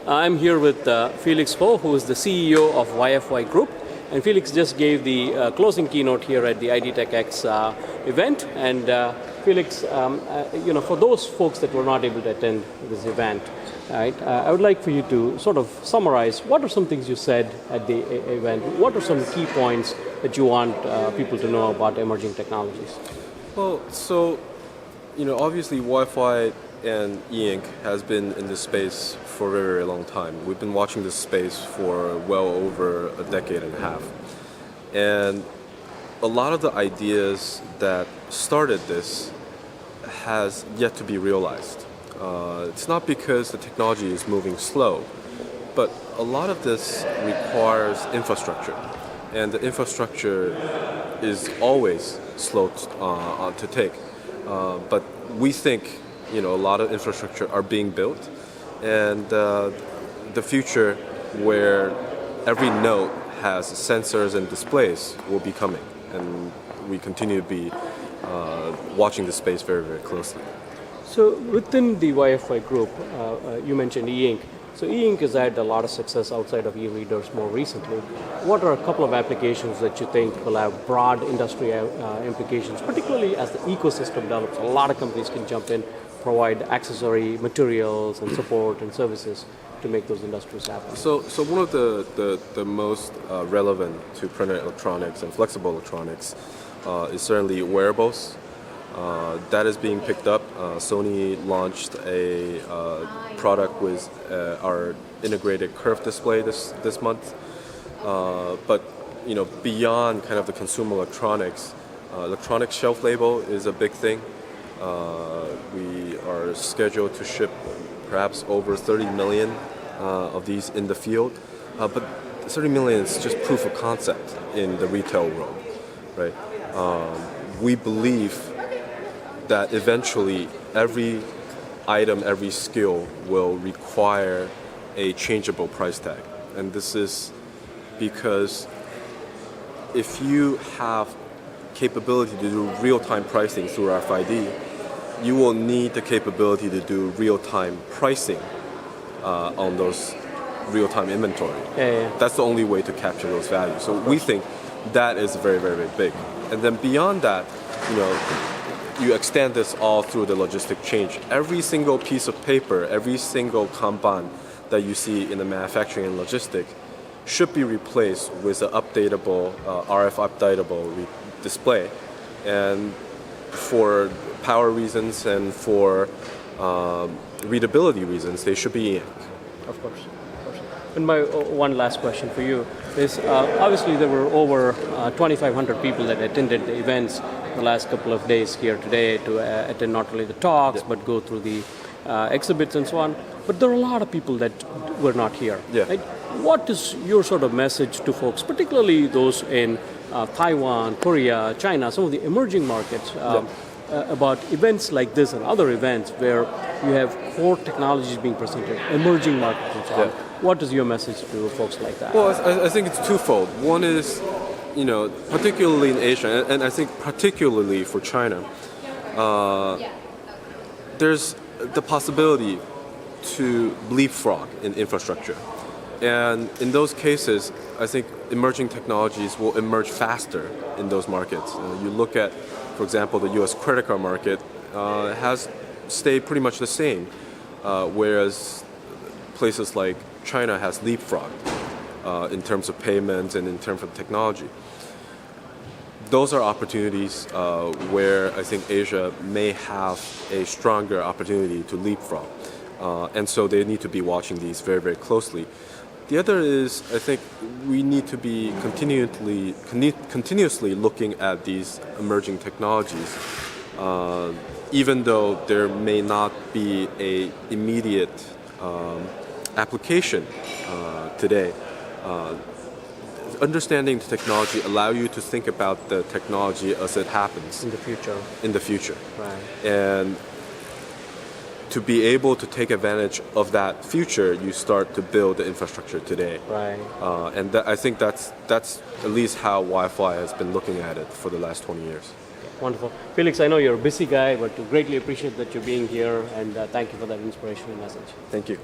I'm here with Felix Ho, who is the CEO of YFY Group. And Felix just gave the closing keynote here at the IDTechEx event. And Felix, for those folks that were not able to attend this event, right, I would like for you to sort of summarize what are some things you said at the event. What are some key points that you want people to know about emerging technologies? Well, so, obviously YFY and E-Ink has been in this space for a very, very long time. We've been watching this space for well over a decade and a half. And a lot of the ideas that started this has yet to be realized. It's not because the technology is moving slow, but a lot of this requires infrastructure. And the infrastructure is always slow to take. But we think a lot of infrastructure are being built, and the future where every node has sensors and displays will be coming, and we continue to be watching the space very, very closely. So within the YFY group, you mentioned E-Ink. So E-Ink has had a lot of success outside of e-readers more recently. What are a couple of applications that you think will have broad industry implications, particularly as the ecosystem develops? A lot of companies can jump in, provide accessory materials and support and services to make those industries happen. So one of the most relevant to printed electronics and flexible electronics is certainly wearables. That is being picked up. Sony launched a product with our integrated curved display this month. But beyond kind of the consumer electronics, electronic shelf label is a big thing. We are scheduled to ship perhaps over 30 million of these in the field, but 30 million is just proof of concept in the retail world, right? We believe that eventually every item, every skill will require a changeable price tag. And this is because if you have capability to do real-time pricing through RFID, you will need the capability to do real-time pricing on those real-time inventory. Yeah. That's the only way to capture those values. So we think that is very, very, very big. And then beyond that, you extend this all through the logistic change. Every single piece of paper, every single kanban that you see in the manufacturing and logistic should be replaced with an updatable, RF updatable display. And for power reasons and for readability reasons, they should be E-Ink. Of course. And my one last question for you is, obviously there were over 2,500 people that attended the events the last couple of days here today to attend not only the talks, but go through the exhibits and so on. But there are a lot of people that were not here. Yeah. Right? What is your sort of message to folks, particularly those in Taiwan, Korea, China, some of the emerging markets, about events like this and other events where you have core technologies being presented, emerging markets and so on? What is your message to folks like that? Well, I think it's twofold. One is, particularly in Asia, and I think particularly for China, there's the possibility to leapfrog in infrastructure. And in those cases, I think emerging technologies will emerge faster in those markets. You look at, for example, the US credit card market has stayed pretty much the same, whereas places like China has leapfrogged in terms of payments and in terms of technology. Those are opportunities where I think Asia may have a stronger opportunity to leapfrog. And so they need to be watching these very, very closely. The other is, I think we need to be continuously looking at these emerging technologies, even though there may not be an immediate application today. Understanding the technology allow you to think about the technology as it happens in the future. Right. And to be able to take advantage of that future, you start to build the infrastructure today. Right. And I think that's at least how YFY has been looking at it for the last 20 years. Wonderful. Felix, I know you're a busy guy, but we greatly appreciate that you're being here, and thank you for that inspirational message. Thank you.